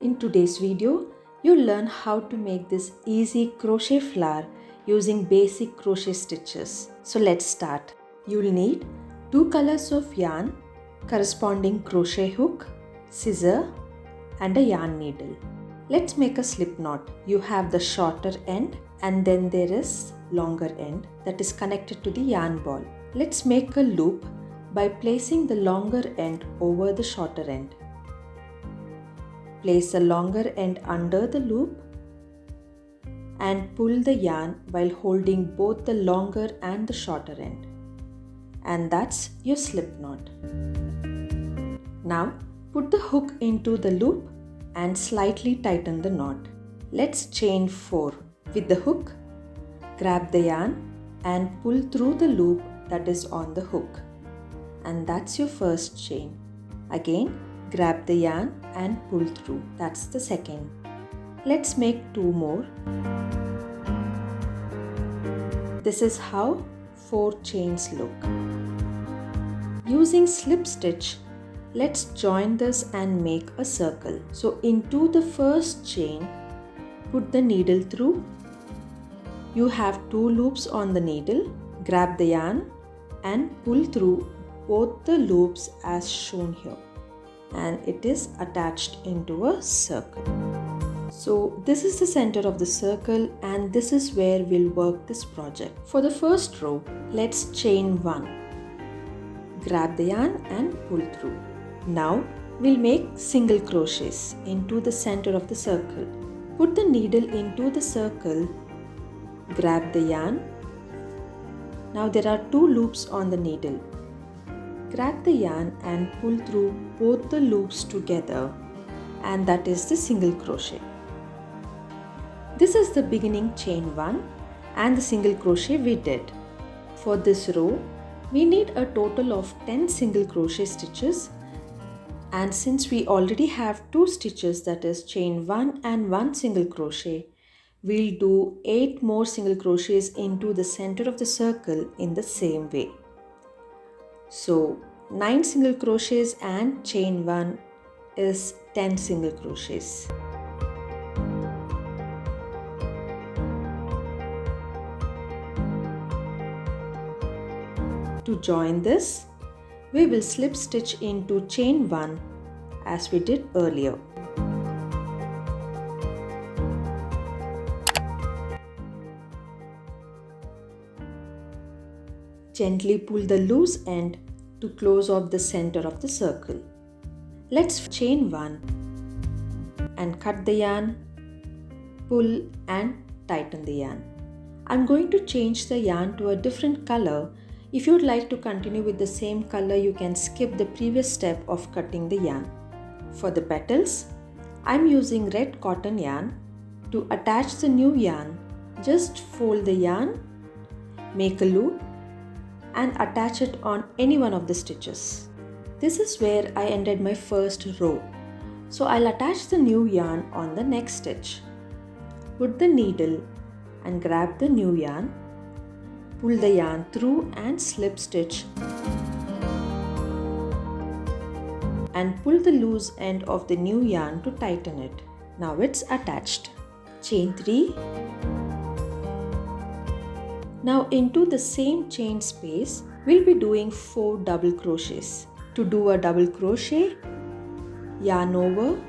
In today's video, you'll learn how to make this easy crochet flower using basic crochet stitches. So let's start. You'll need 2 colors of yarn, corresponding crochet hook, scissor and a yarn needle. Let's make a slip knot. You have the shorter end and then there is longer end that is connected to the yarn ball. Let's make a loop by placing the longer end over the shorter end. Place the longer end under the loop and pull the yarn while holding both the longer and the shorter end. And that's your slip knot. Now put the hook into the loop and slightly tighten the knot. Let's chain 4. With the hook, grab the yarn and pull through the loop that is on the hook. And that's your first chain. Again, grab the yarn and pull through. That's the second. Let's make 2 more. This is how 4 chains look. Using slip stitch, let's join this and make a circle. So into the first chain, put the needle through. You have 2 loops on the needle. Grab the yarn and pull through both the loops as shown here. And it is attached into a circle. So this is the center of the circle and this is where we'll work this project. For the first row, let's chain 1. Grab the yarn and pull through. Now we'll make single crochets into the center of the circle. Put the needle into the circle. Grab the yarn. Now there are 2 loops on the needle. Grab the yarn and pull through both the loops together, and that is the single crochet. This is the beginning chain 1 and the single crochet we did. For this row, we need a total of 10 single crochet stitches, and since we already have 2 stitches, that is chain 1 and 1 single crochet, we'll do 8 more single crochets into the center of the circle in the same way. So 9 single crochets and chain 1 is 10 single crochets. To join this, we will slip stitch into chain 1 as we did earlier. Gently pull the loose end to close off the center of the circle. Let's chain 1 and cut the yarn, pull and tighten the yarn. I'm going to change the yarn to a different color. If you'd like to continue with the same color, you can skip the previous step of cutting the yarn. For the petals, I'm using red cotton yarn. To attach the new yarn, just fold the yarn, make a loop and attach it on any one of the stitches. This is where I ended my first row. So I'll attach the new yarn on the next stitch. Put the needle and grab the new yarn. Pull the yarn through and slip stitch. And pull the loose end of the new yarn to tighten it. Now it's attached. Chain 3. Now into the same chain space, we'll be doing 4 double crochets. To do a double crochet, yarn over,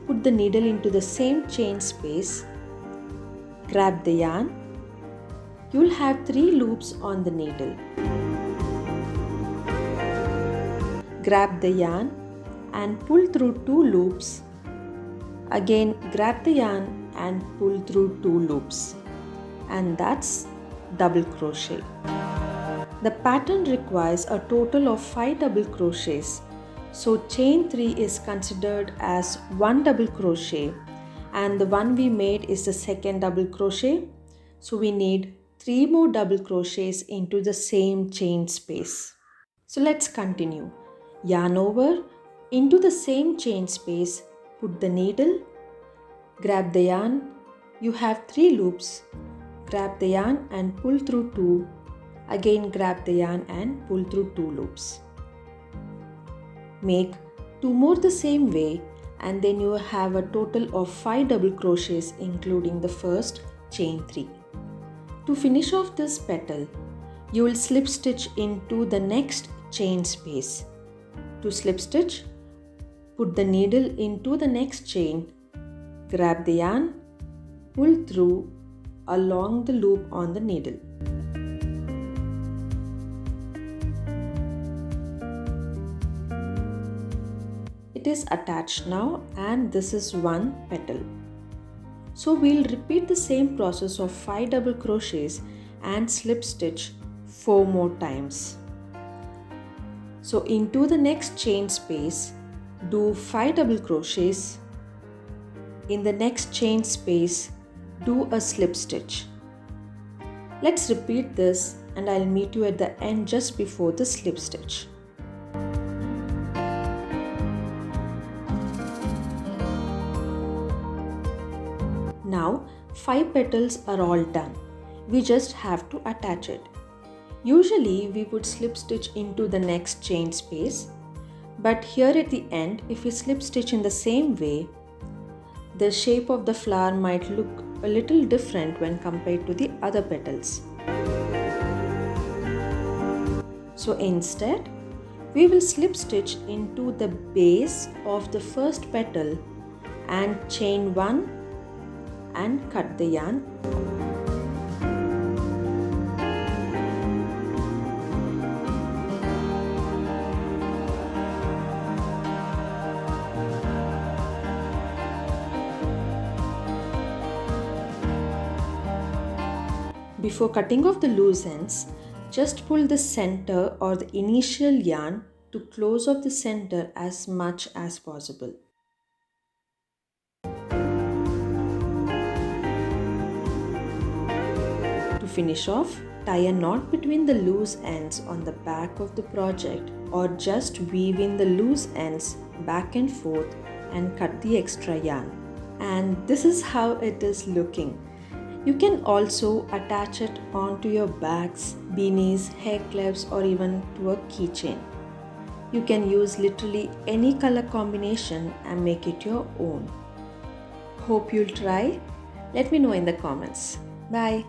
put the needle into the same chain space, grab the yarn. You'll have 3 loops on the needle. Grab the yarn and pull through 2 loops. Again, grab the yarn and pull through 2 loops. And that's double crochet. The pattern requires a total of 5 double crochets. So chain 3 is considered as 1 double crochet and the one we made is the second double crochet. So we need 3 more double crochets into the same chain space. So let's continue. Yarn over, into the same chain space, put the needle, grab the yarn. You have 3 loops. Grab the yarn and pull through 2. Again grab the yarn and pull through 2 loops. Make 2 more the same way and then you have a total of 5 double crochets including the first chain 3. To finish off this petal, you will slip stitch into the next chain space. To slip stitch, put the needle into the next chain, grab the yarn, pull through along the loop on the needle. It is attached now, and this is one petal. So we'll repeat the same process of 5 double crochets and slip stitch 4 more times. So into the next chain space, do 5 double crochets. In the next chain space, do a slip stitch. Let's repeat this, and I'll meet you at the end just before the slip stitch. Now 5 petals are all done. We just have to attach it. Usually we would slip stitch into the next chain space, but here at the end, if we slip stitch in the same way, the shape of the flower might look a little different when compared to the other petals. So instead, we will slip stitch into the base of the first petal and chain 1 and cut the yarn. Before cutting off the loose ends, just pull the center or the initial yarn to close off the center as much as possible. To finish off, tie a knot between the loose ends on the back of the project, or just weave in the loose ends back and forth and cut the extra yarn. And this is how it is looking. You can also attach it onto your bags, beanies, hair clips, or even to a keychain. You can use literally any color combination and make it your own. Hope you'll try. Let me know in the comments. Bye.